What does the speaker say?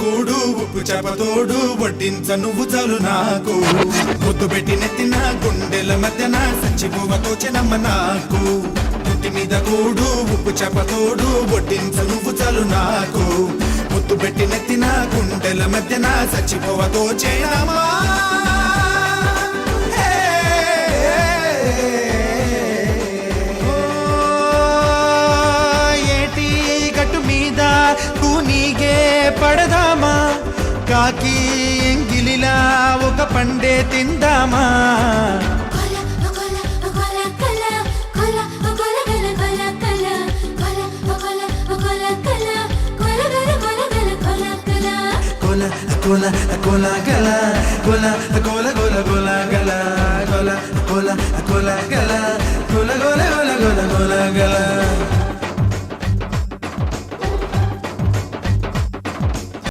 కూడు ఉప్పు చేపతోడు వడ్డించ నువ్వు చాలు నాకు ముద్దు పెట్టి నెత్తిన గుండెల మధ్యన సంచిపోవతో చెనమ్మ నాకు ముట్టి మీద కూడు ఉప్పు చేపతోడు వడ్డించ నువ్వు చాలు నాకు ముద్దు పెట్టి నెత్తిన గుండెల మధ్యన సంచిపోవతో చెనమ్మా నీగే పడదామా కాకి ఎంగిలిలా ఒక పండే తిందామా కోల కోల గల కోల కోల కోల కోల గల కోల కోల కోల గల కోల కోల కోల కోల కోల గల